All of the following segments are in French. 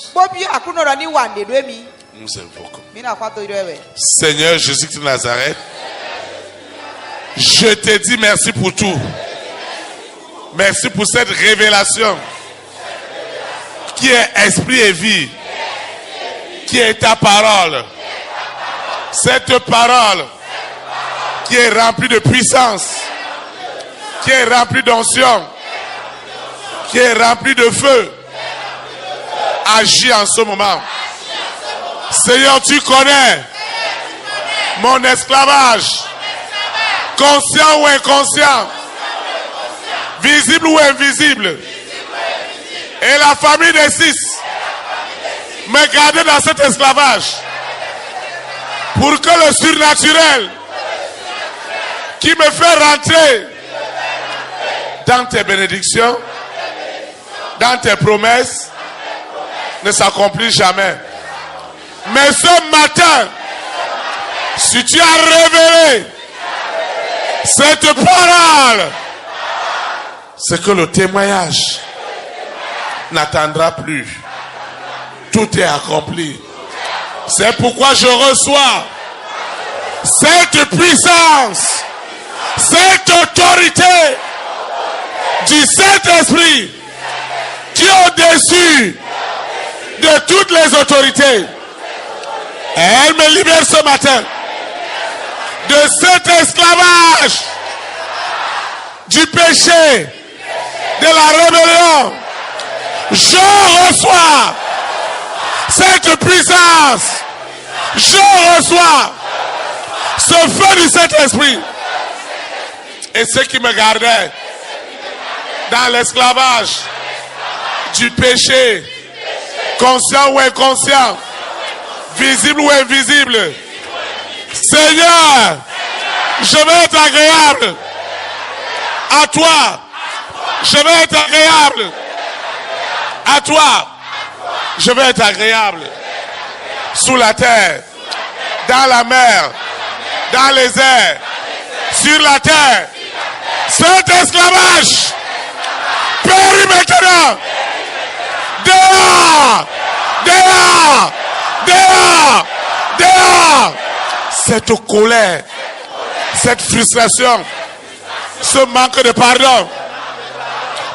choses. Nous invoquons. Seigneur Jésus-Christ de Nazareth, je te dis merci pour tout. Merci pour cette révélation qui est esprit et vie, qui est ta parole. Cette parole qui est remplie de puissance, qui est remplie d'onction, qui est remplie de feu, agis en ce moment. Seigneur, tu connais mon esclavage, conscient ou inconscient, visible ou invisible. Et la famille des 6 me garde dans cet esclavage pour que le surnaturel qui me fait rentrer dans tes bénédictions, dans tes promesses, ne s'accomplisse jamais. Mais ce matin, si tu as révélé cette parole, c'est que le témoignage n'attendra plus. Tout est accompli. C'est pourquoi je reçois cette puissance, cette autorité du Saint-Esprit qui est au-dessus de toutes les autorités. Elle me libère ce matin de cet esclavage, du péché, de la rébellion. Je reçois cette puissance. Je reçois ce feu du Saint-Esprit. Et ceux qui me gardaient dans l'esclavage du péché, conscient ou inconscient, visible ou invisible, Seigneur, je vais être agréable à toi. Je vais être agréable à toi. Je vais être agréable sous la terre, dans la mer, dans les airs, sur la terre. Cet esclavage périt maintenant. Dehors, dehors, dehors, dehors. Cette colère, cette frustration, ce manque de pardon,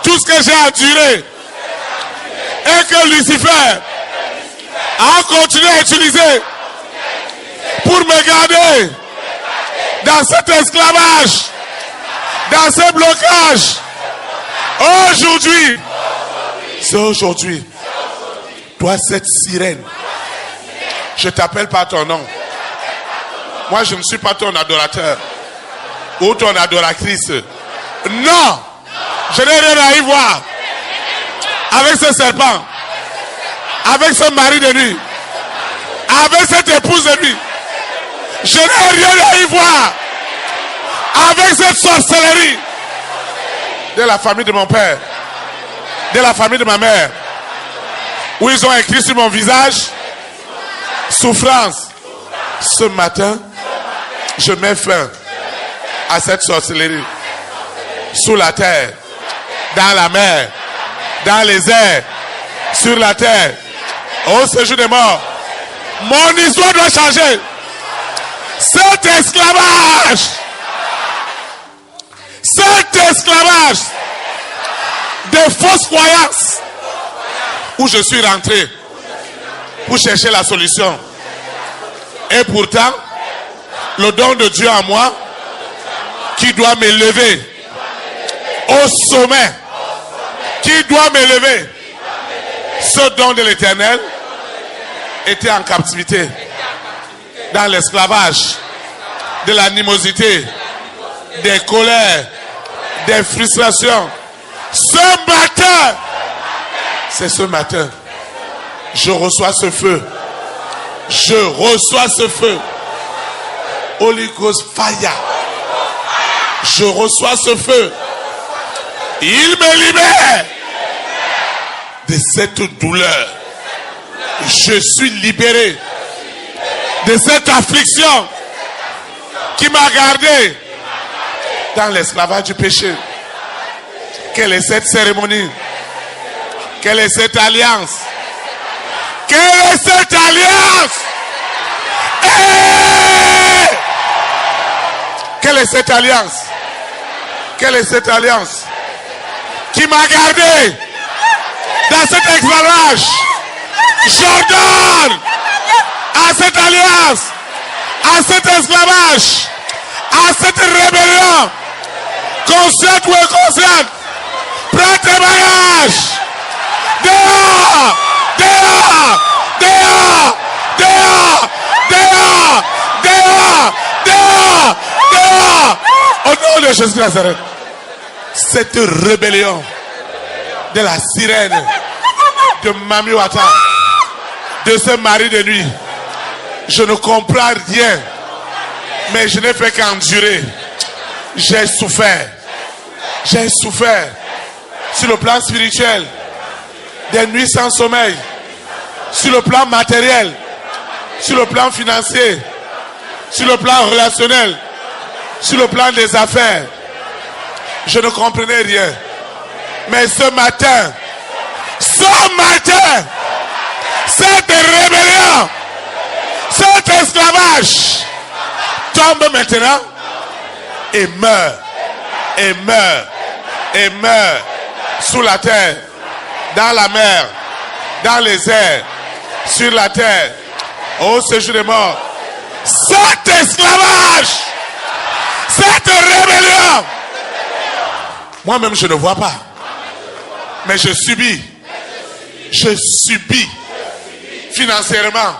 tout ce que j'ai enduré et que Lucifer a continué à utiliser pour me garder dans cet esclavage, dans ce blocage. Aujourd'hui, c'est aujourd'hui. Toi, cette sirène, je t'appelle par ton nom. Moi, je ne suis pas ton adorateur ou ton adoratrice. Non, je n'ai rien à y voir avec ce serpent, avec ce mari de nuit, avec cette épouse de nuit. Je n'ai rien à y voir avec cette sorcellerie de la famille de mon père, de la famille de ma mère, où ils ont écrit sur mon visage souffrance. Ce matin, je mets fin à cette sorcellerie sous la terre, dans la mer, dans les airs, sur la terre, au séjour des morts. Mon histoire doit changer. Cet esclavage de fausses croyances où je suis rentré pour chercher la solution. Et pourtant, le don de Dieu en moi qui doit m'élever au sommet, qui doit m'élever, ce don de l'Éternel était en captivité, dans l'esclavage, de l'animosité, des colères, des frustrations. Ce matin, c'est ce matin, je reçois ce feu. Je reçois ce feu. Holy Ghost fire. Je reçois ce feu. Il me libère de cette douleur. Je suis libéré de cette affliction qui m'a gardé dans l'esclavage du péché. Quelle est cette cérémonie? Quelle est cette alliance Quelle est cette alliance? Hey! Quelle est cette alliance? Quelle est cette alliance qui m'a gardé dans cet esclavage? J'ordonne à cette alliance, à cet esclavage, à cette rébellion, consciente ou inconsciente, prends tes bagages. Dehors! Dehors! Dehors! Dehors! Dehors! Dehors! Dehors! Dehors! Au nom de Jésus de Nazareth, cette rébellion de la sirène de Mami Wata, de ce mari de nuit, je ne comprends rien, mais je n'ai fait qu'endurer. J'ai souffert. J'ai souffert sur le plan spirituel, des nuits sans sommeil, sur le plan matériel, sur le plan financier, sur le plan relationnel, sur le plan des affaires. Je ne comprenais rien. Mais ce matin, cette rébellion, cet esclavage tombe maintenant et meurt, et meurt, et meurt sous la terre, dans la mer, dans les airs, sur la terre, au séjour des morts. Cet esclavage, cette rébellion, moi-même je ne vois pas, mais je subis financièrement.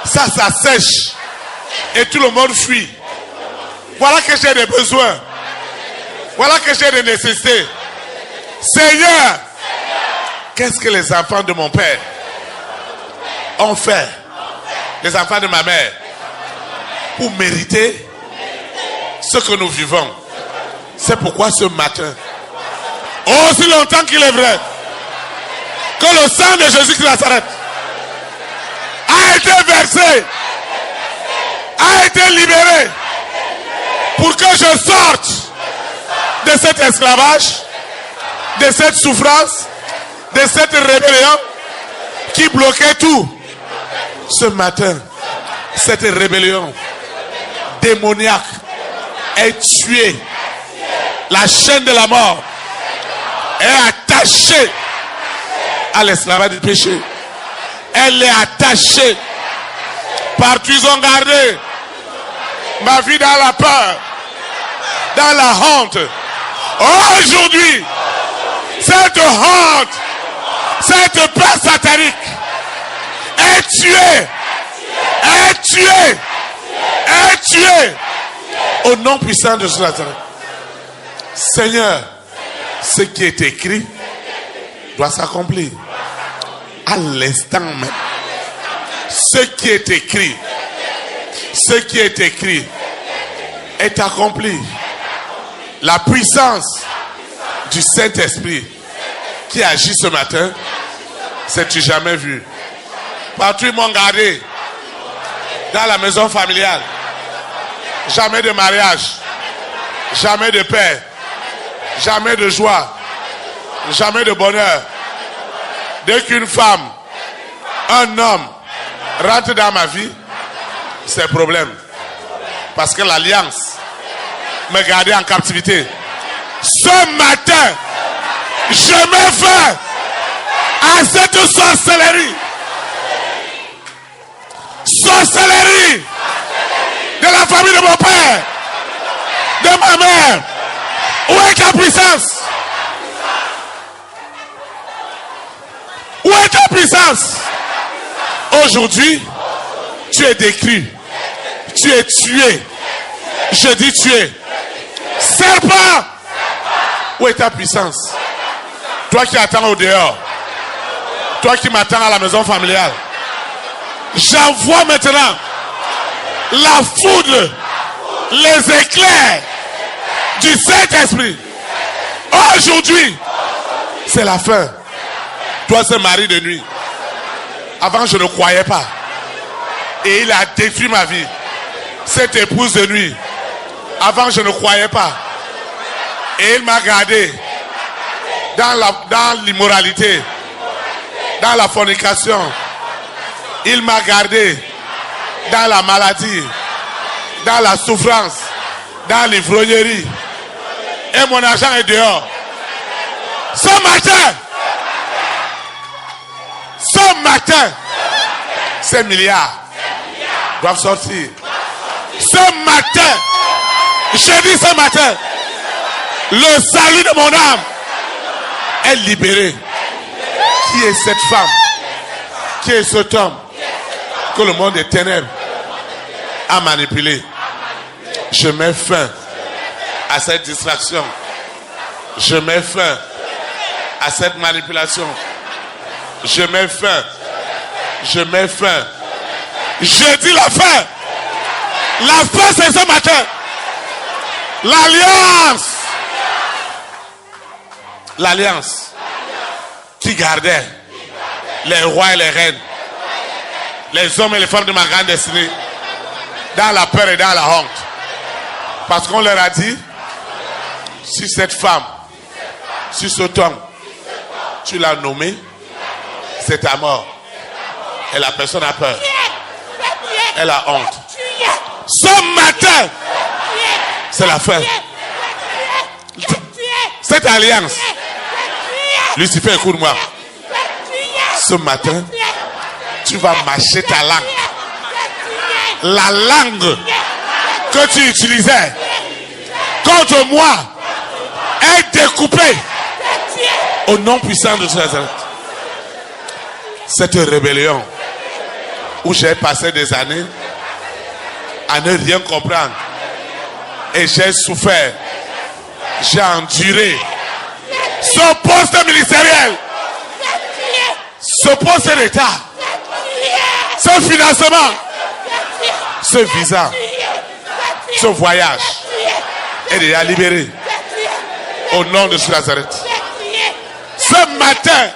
Ça sèche et tout le monde fuit. Voilà que j'ai des besoins, voilà que j'ai des nécessités. Seigneur, qu'est-ce que les enfants de mon père ont fait, les enfants de ma mère, pour mériter ce que nous vivons? C'est pourquoi ce matin, aussi longtemps qu'il est vrai que le sang de Jésus de Nazareth a été versé, a été libéré, pour que je sorte de cet esclavage, de cette souffrance, de cette rébellion qui bloquait tout. Ce matin, cette rébellion démoniaque est tuée. La chaîne de la mort est attachée à l'esclavage du péché. Elle est attachée. Partout ils ont gardé ma vie dans la peur, dans la honte. Aujourd'hui, cette honte, cette peur satanique est tuée, est tuée, est tuée au nom puissant de Jésus. Seigneur, ce qui est écrit doit s'accomplir à l'instant même. Ce qui est écrit, ce qui est écrit est accompli. La puissance du Saint-Esprit qui agit ce matin, c'est-tu jamais vu? Partout ils m'ont gardé dans la maison familiale. Jamais de mariage, jamais de paix, jamais de joie, jamais de bonheur. Dès qu'une femme, un homme rentre dans ma vie, c'est problème. Parce que l'alliance me gardait en captivité. Ce matin, je mets fin à cette sorcellerie. Sorcellerie de la famille de mon père, de ma mère. Où est ta puissance? Où est ta puissance? Aujourd'hui, tu es décrit. Tu es tué. Je dis tué. Serpent, où est ta puissance? Toi qui attends au dehors, toi qui m'attends à la maison familiale, j'envoie maintenant la foudre, les éclairs du Saint-Esprit. Aujourd'hui, c'est la fin. Toi, ce mari de nuit, avant je ne croyais pas, et il a détruit ma vie. Cette épouse de nuit, avant je ne croyais pas, et il m'a gardé dans l'immoralité, dans la fornication, Il m'a gardé dans la maladie, dans la souffrance, dans l'ivrognerie. Et mon argent est dehors. Ce matin, ces milliards doivent sortir. Ce matin, je dis ce matin, le salut de mon âme est libéré. Qui est cette femme? Qui est cet homme que le monde des ténèbres a manipulé? Je mets fin à cette distraction. Je mets fin à cette manipulation. Je mets fin. Je mets fin. Je dis la fin. La fin, c'est ce matin. L'alliance. L'alliance qui gardait les rois et les reines, les hommes et les femmes de ma grande destinée, dans la peur et dans la honte. Parce qu'on leur a dit, si cette femme, si cet homme, tu l'as nommé, c'est ta mort. Et la personne a peur. Elle a honte. Ce matin, c'est la fin. Cette alliance, Lucifer, écoute-moi. Ce matin, tu vas mâcher ta langue. La langue que tu utilisais contre moi est découpée au nom puissant de Nazareth. Cette rébellion où j'ai passé des années à ne rien comprendre et j'ai souffert, j'ai enduré ce poste ministériel, ce poste d'État, ce financement, ce visa, ce voyage est déjà libéré au nom de Nazareth. Ce matin,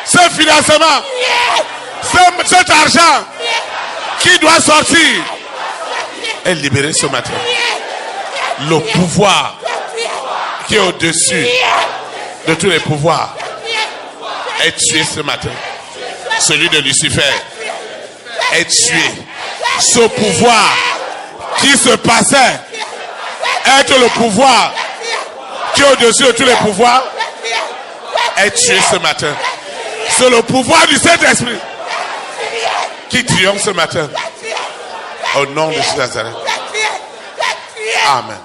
ce financement, cet argent qui doit sortir est libéré ce matin. Le pouvoir qui est au-dessus de tous les pouvoirs est tué ce matin. Celui de Lucifer est tué. Ce pouvoir qui se passait être le pouvoir qui est au-dessus de tous les pouvoirs est tué ce matin. C'est le pouvoir du Saint-Esprit qui triomphe ce matin. Au nom de Jésus Nazareth. Amen.